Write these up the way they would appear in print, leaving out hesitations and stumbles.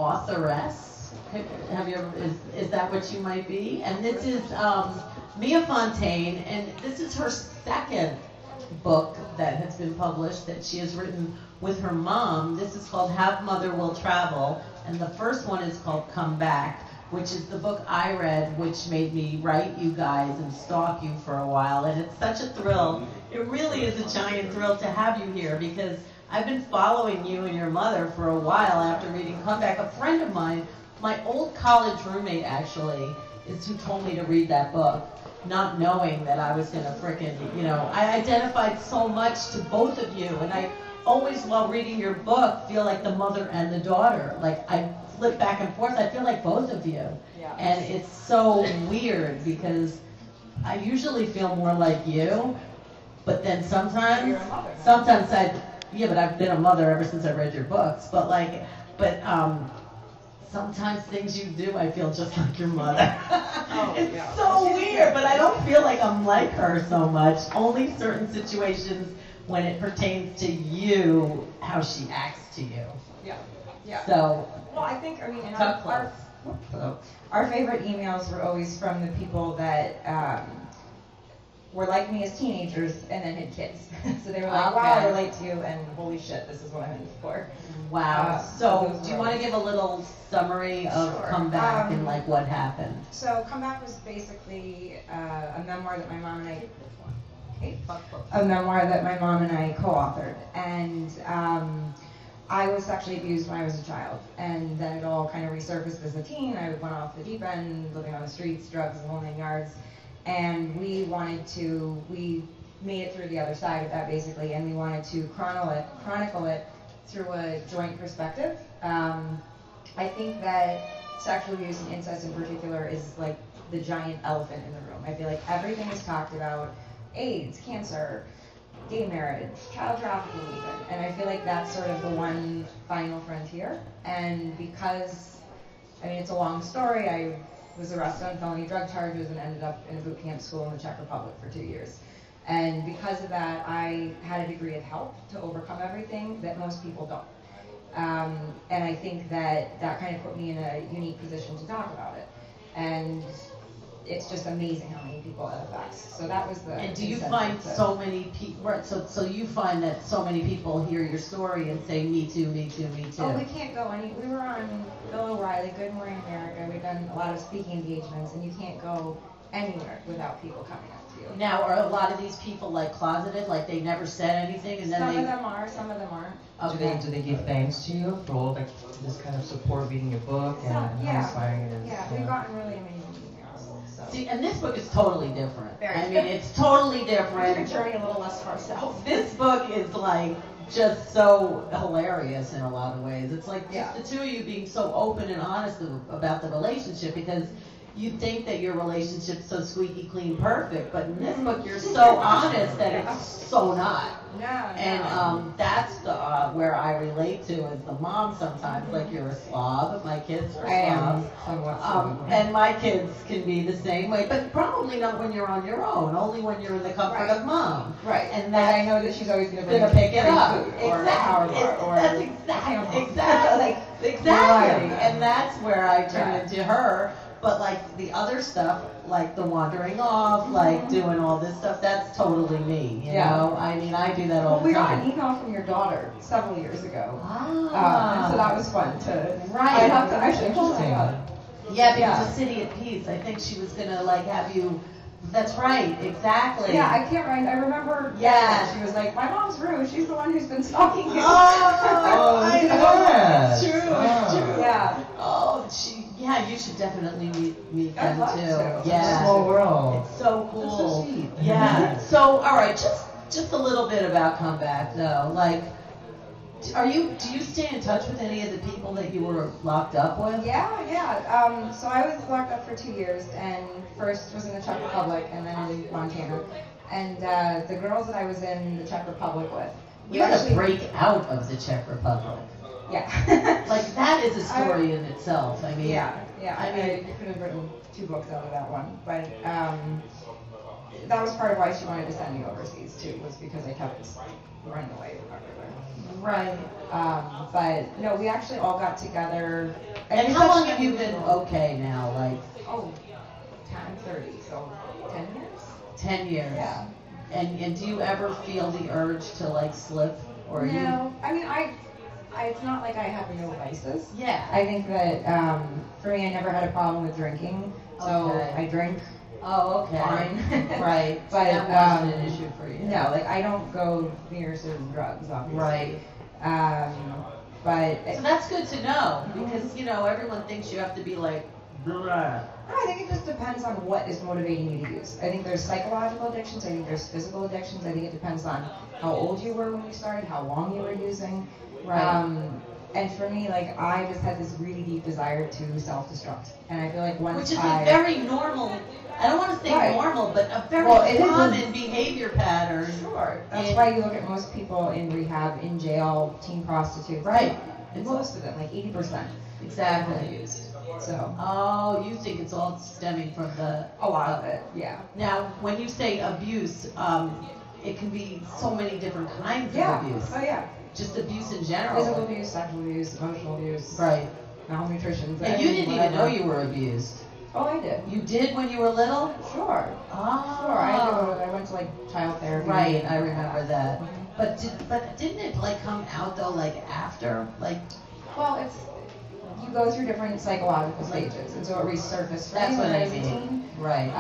authoress. Have you ever, is that what you might be? And this is MiA FoNTAiNe, and this is her second book that has been published that she has written with her mom. This is called Have Mother Will Travel, and the first one is called Come Back, which is the book I read, which made me write you guys and stalk you for a while, and it's such a thrill. It really is a giant thrill to have you here, because I've been following you and your mother for a while after reading Come Back. A friend of mine, my old college roommate actually, is who told me to read that book, not knowing that I was going to frickin', you know, I identified so much to both of you, and I always, while reading your book, feel like the mother and the daughter. Like, I flip back and forth, I feel like both of you. Yeah. And it's so weird, because I usually feel more like you, but then sometimes, you're a mother, huh? sometimes yeah, but I've been a mother ever since I read your books, but sometimes things you do, I feel just like your mother. It's so weird, but I don't feel like I'm like her so much. Only certain situations when it pertains to you, how she acts to you. Yeah, yeah. So, well, I think, I mean, and our favorite emails were always from the people that were like me as teenagers and then had kids. So they were like, wow, I relate to you, and holy shit, this is what I'm in for. Wow. So do you want to give a little summary of Come Back and like what happened? So Come Back was basically a memoir that my mom and I co-authored, and I was sexually abused when I was a child, and then it all kind of resurfaced as a teen. I went off the deep end, living on the streets, drugs, the whole 9 yards. And we made it through the other side of that basically, and we wanted to chronicle it through a joint perspective. I think that sexual abuse and incest in particular is like the giant elephant in the room. I feel like everything is talked about: AIDS, cancer, gay marriage, child trafficking even. And I feel like that's sort of the one final frontier. And because, I mean, it's a long story, I was arrested on felony drug charges and ended up in a boot camp school in the Czech Republic for 2 years. And because of that, I had a degree of help to overcome everything that most people don't. And I think that kind of put me in a unique position to talk about it. And it's just amazing how many people it affects. So that was the. And do you find so many people? Right. So you find that so many people hear your story and say, "Me too, me too, me too." Oh, we can't go any. We were on Bill O'Reilly, Good Morning America. We've done a lot of speaking engagements, and you can't go anywhere without people coming up to you. Now, are a lot of these people like closeted, like they never said anything, and then some of them are, some of them aren't. Okay. Do they give thanks to you for all this kind of support, reading your book, and how inspiring it is? Yeah, we've gotten really amazing. See, and this book is totally different. I mean, it's totally different. We're journey a little less for ourselves. This book is like just so hilarious in a lot of ways. It's like just the two of you being so open and honest about the relationship, because you think that your relationship's so squeaky clean perfect, but in this book you're so honest that it's so not. No. And that's the where I relate to as the mom sometimes. Like, you're a slob. My kids are slobs. And my kids can be the same way, but probably not when you're on your own. Only when you're in the comfort of mom. Right. And I know that she's always going to pick it up. Exactly. That's exactly. And that's where I turn into her. But like the other stuff, like the wandering off, like doing all this stuff, that's totally me, you know? I mean, I do that all the time. We got an email from your daughter several years ago. And so that was fun to... Right. I have to actually pull that up. Yeah, because the City of Peace, I think she was going to like have you... That's right, exactly. Yeah, I can't remember. I remember. Yeah, she was like, "My mom's Rue. She's the one who's been stalking you." I know. It's true. It's true. Yeah. Oh, yeah. You should definitely meet them too. Yeah. Small world. It's so cool. That's so sweet. Yeah. So, all right, just a little bit about Come Back though. Like, do you stay in touch with any of the people that you were locked up with? Yeah. So I was locked up for 2 years, and first was in the Czech Republic, and then in Montana. And the girls that I was in the Czech Republic with, you had to break out of the Czech Republic. Yeah. Like, that is a story in itself. I mean, yeah. I mean, I could have written 2 books out of that one, but that was part of why she wanted to send me overseas too, was because I kept running away with my brother. Right. But no, we actually all got together. And it's how such long an have you been unusual- okay now? Like 10, 30, so 10 years? 10 years. Yeah. And do you ever feel the urge to like slip, or No, I mean I it's not like I have no vices. Yeah. I think that for me, I never had a problem with drinking, so Okay. I drink. Oh, okay. Fine. Right. So But that wasn't an issue for you. No, like I don't go near certain drugs, obviously. Right. But So that's good to know, because you know everyone thinks you have to be like blah. I think it just depends on what is motivating you to use. I think there's psychological addictions. I think there's physical addictions. I think it depends on how old you were when you started, how long you were using. Right. And for me, like I just had this really deep desire to self-destruct, and I feel like once Which is a very normal. I don't want to say Right. normal, but a very Well, it is a- common behavior pattern. Sure. That's And- why you look at most people in rehab, in jail, teen prostitutes. Right. And most of them, like 80%. Exactly. Used. So Oh, you think it's all stemming from the a lot of it, yeah. Now, when you say abuse, it can be so many different kinds Yeah. of abuse. Oh yeah. Just abuse in general. Physical abuse, sexual abuse, emotional abuse, Right. malnutrition. And you didn't even know whatever. you were abused. Oh, I did. You did when you were little? Sure. Oh. Sure. I went to like child therapy. Right, I remember that. Mhm. But didn't it like come out though like after? Like Well, it's you go through different psychological stages, and so it resurfaced. for that's me what when I was a mean. teen. Right.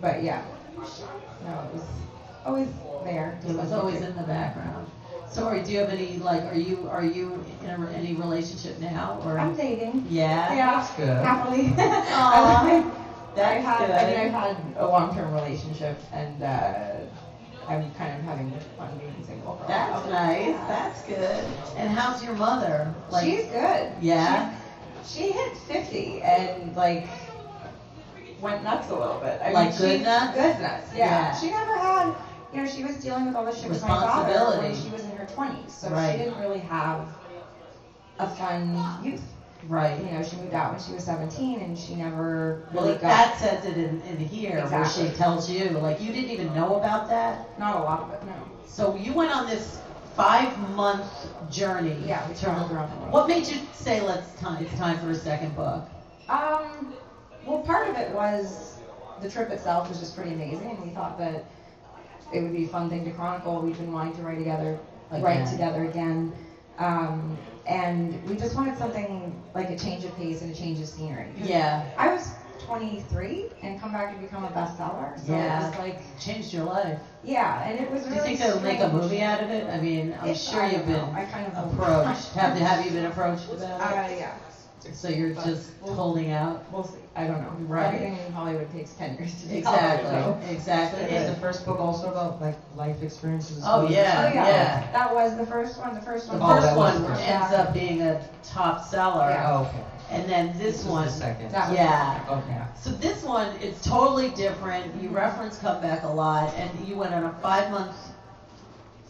But yeah, no, it was always there. It was always in the background. Sorry, do you have any like? Are you in any relationship now or? I'm dating. Yeah. Yeah, That's good. happily. Aw, I've had, good. I mean, I've had a long-term relationship, and I'm kind of having fun being single for a That's while. nice. Yeah. That's good. And how's your mother? Like, She's good. Yeah? She hit 50 and like went nuts a little bit. I Like mean, good she- nuts? Good nuts. Yeah. Yeah. She never had. You know, she was dealing with all this shit with my father when Responsibility. she was in her 20s, so Right. she didn't really have a fun youth. right. You know, she moved out when she was 17, and she never Well, really like, got that says it in here where Exactly. she tells you, like, you didn't even know about that. not a lot of it. No. So you went on this 5-month journey. Yeah, we traveled around the world. What made you say it's time for a second book? Well, part of it was the trip itself was just pretty amazing, and we thought that it would be a fun thing to chronicle. We've been wanting to write together again. And we just wanted something like a change of pace and a change of scenery. Yeah. I was 23 and come back and become a bestseller. So Yeah. it was like, Changed your life. yeah, and it was Do really you think they'll make a strange. movie out of it? I mean, I'm sure I you've don't been know. I kind of approached. Have you been approached about it? Yeah. So you're just holding out? We'll see. I don't know. Right. Everything in Hollywood takes 10 years to do. Exactly. So. Exactly. Is the first book also about like life experiences? as Oh, well? yeah. Oh yeah. That was the first one. The first one. The Oh, first that was one the first ends up being a top seller. Yeah. Oh, okay. And then This this is one, the second. That was yeah. Okay. So this one is totally different. You reference Comeback a lot, and you went on a 5-month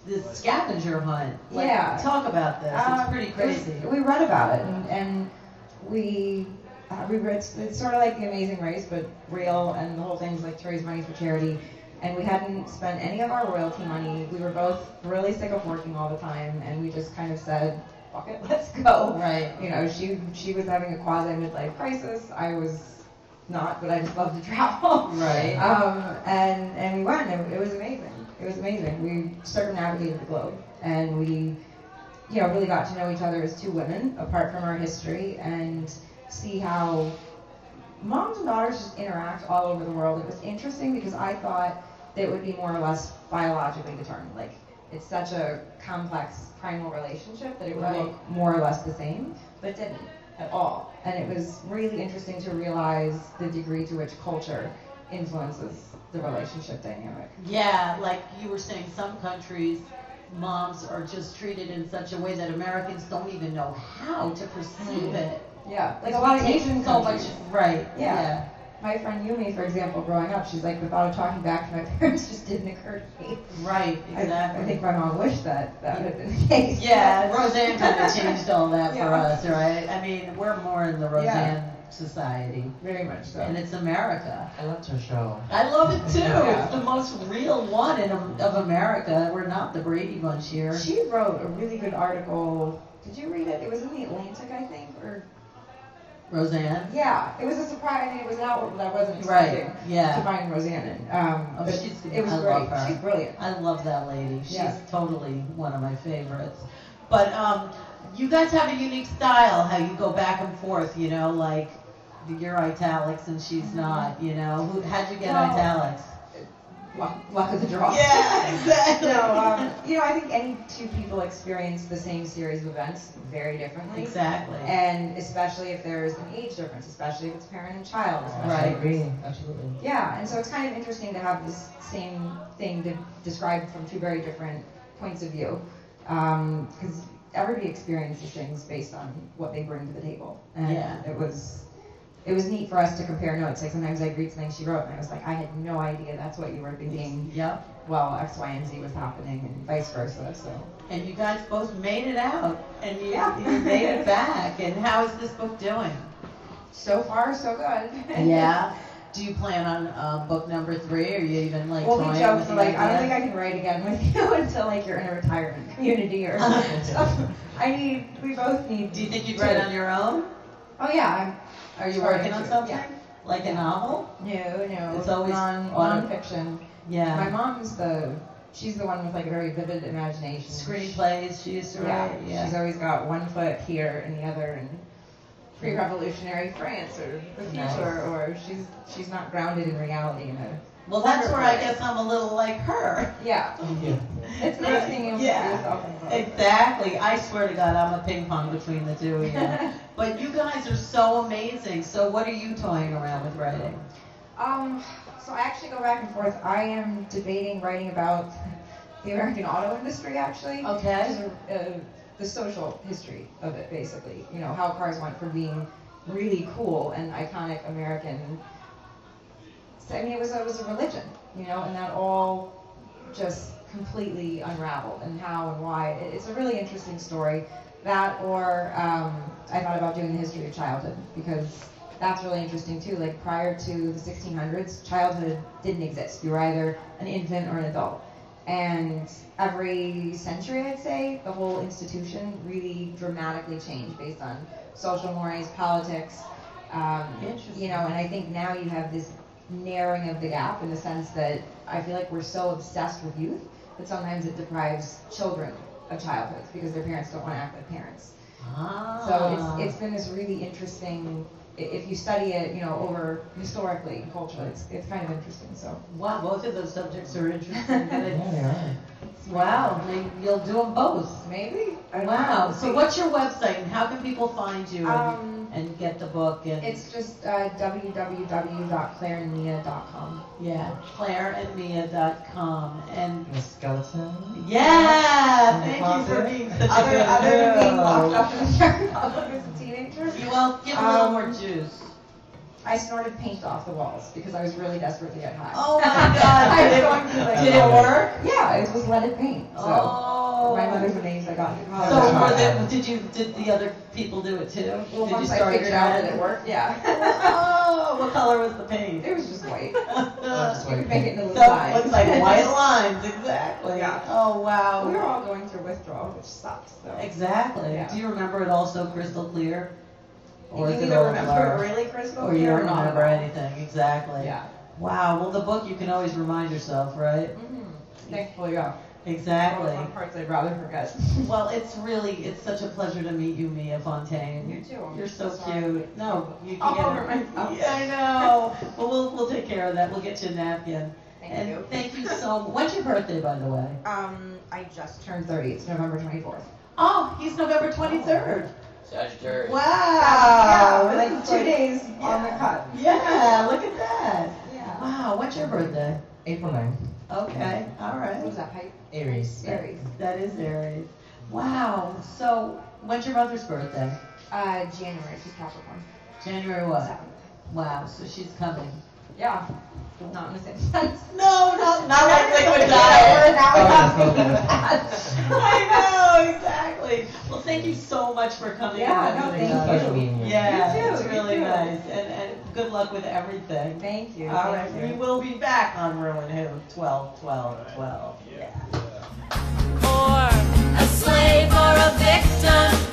this scavenger hunt. Like, Yeah. Talk about this. It's pretty crazy. We read about it, and we read. It's sort of like The Amazing Race, but real, and the whole thing's like to raise money for charity. And we hadn't spent any of our royalty money. We were both really sick of working all the time, and we just kind of said, "Fuck it, let's go." Right. You know, she was having a quasi midlife crisis. I was not, but I just love to travel. Right. And we went, and it was amazing. It was amazing. We circumnavigated the globe, and we, you know, really got to know each other as two women, apart from our history, and see how moms and daughters just interact all over the world. It was interesting because I thought that it would be more or less biologically determined. Like, it's such a complex primal relationship that it would Right. look more or less the same, but it didn't at all. And it was really interesting to realize the degree to which culture influences the relationship dynamic. Yeah, like you were saying, some countries, moms are just treated in such a way that Americans don't even know how to perceive it. Yeah, like a lot of We take Asian so countries. much, right? Yeah. My friend Yumi, for example, growing up, she's like, the thought of talking back to my parents just didn't occur to me. Right, exactly. I think my mom wished that had been the case. Yeah, Roseanne kind of changed all that for Yeah. us, right? I mean, we're more in the Roseanne society. Very much so. And it's America. I loved her show. I love it too. Yeah. It's the most real one of America. We're not the Brady Bunch here. She wrote a really good article. Did you read it? It was in the Atlantic, I think, or Roseanne? yeah. It was a surprise. I mean, it was an outlet that I wasn't expecting Right, yeah. to find Roseanne in. Oh, But it was I great. love her. She's brilliant. I love that lady. She's Yeah. totally one of my favorites. But you guys have a unique style, how you go back and forth, you know, like you're italics and she's not, you know. How'd you get Well, italics? Luck of the draw. Yeah, exactly. So, you know, I think any two people experience the same series of events very differently. Exactly. And especially if there's an age difference, especially if it's parent and child. especially Right. I if agree. it's- Absolutely. Yeah, and so it's kind of interesting to have this same thing described from two very different points of view. Because everybody experiences things based on what they bring to the table. And Yeah. it was neat for us to compare notes. Like sometimes I'd read something she wrote and I was like, I had no idea that's what you were thinking. Yep. Well, X, Y, and Z was happening and vice versa. So And you guys both made it out, and you Yeah. made it back. And how is this book doing? so far, so good. Yeah. Do you plan on book number 3? Or you even like Well, toying we joked with the like, I don't idea? think I can write again with you until like you're in a retirement community or something. We both need. Do you think you'd write on your own? Oh yeah. Are you Starting working on to, something? yeah. Like a novel? No. It's always nonfiction. Yeah. My mom's she's the one with like a very vivid imagination. Screenplays she used to write? Yeah. She's always got one foot here and the other in pre-revolutionary France or the future, Nice. or she's not grounded in reality in a. Well, that's where I wonderful way. guess I'm a little like her. Yeah. Yeah. It's nice being able to Yeah. see yourself in both. Exactly. I swear to God, I'm a ping pong between the two of you. But you guys are so amazing. So what are you toying around with writing? So I actually go back and forth. I am debating writing about the American auto industry, actually. Okay. Which is the social history of it, basically. You know, how cars went from being really cool and iconic American. I mean, it was a religion, you know, and that all just completely unraveled, and how and why. It's a really interesting story. That, or I thought about doing the history of childhood, because that's really interesting too. Like prior to the 1600s, childhood didn't exist. You were either an infant or an adult. And every century, I'd say, the whole institution really dramatically changed based on social mores, politics. You know, and I think now you have this narrowing of the gap in the sense that I feel like we're so obsessed with youth that sometimes it deprives children of childhood because their parents don't want to act like parents. Ah. So it's been this really interesting. If you study it, you know, over historically and culturally, it's kind of interesting. So Wow, both of those subjects are interesting. Yeah, they are. Wow, you'll do them both. maybe. I don't Wow. know. So what's your website and how can people find you and get the book? And It's just www.claireandmia.com. yeah, claireandmia.com. And The skeleton. yeah, And the thank you for closet. being such a Other good than being girl. locked up in the Czech Republic as a teenager, Well, give a little more juice. I snorted paint off the walls because I was really desperate to get high. Oh my God! I was going through like Did it work? Yeah, it was leaded paint. So Oh. my mother's amazed I got into college. So did the other people do it too? Well, did you once I start figured out that trying? it worked, yeah. Oh, what color was the paint? It was just white. Just You could make it into little So it lines. looks like white lines, exactly. Yeah. Oh wow. We were all going through withdrawal, which sucks. So. Exactly. Yeah. Do you remember it all so crystal clear? Or You is it either all remember blur? it really crystal Or you clear don't or not remember at all. anything? Exactly. Yeah. Wow. Well, the book you can always remind yourself, right? Thankfully, yeah. Exactly. Some parts I'd rather forget. Well, it's such a pleasure to meet you, Mia FoNTAiNe. You too. You're so Sorry. cute. No, you I'll can cover get it. myself. Yeah, I know. Well, we'll take care of that. We'll get you a napkin. Thank you. Thank you so much. When's your birthday, by the way? I just turned 30. It's November 24th. Oh, he's November 23rd. Sagittarius. Wow. Yeah, This like is 2 days on the cut. Yeah, look at that. Yeah. Wow, what's your birthday? April 9th. Okay, all What right. was that pipe? Aries. Aries. That is Aries. Wow. So, when's your mother's birthday? January. She's Capricorn. January what? 7th. Wow, so she's coming. Yeah. Not in the same sense. No, not like liquid We're diet. now Oh, talking that's about I know, exactly. Well, thank you so much for coming. Yeah, and no, visiting thank us. Pleasure meeting you. Yeah, You too, it's you really too. nice. good luck with everything. Thank you. All thank right, you. we will be back on Rew and Who 12, 12, 12. Yeah. Or a slave or a victim.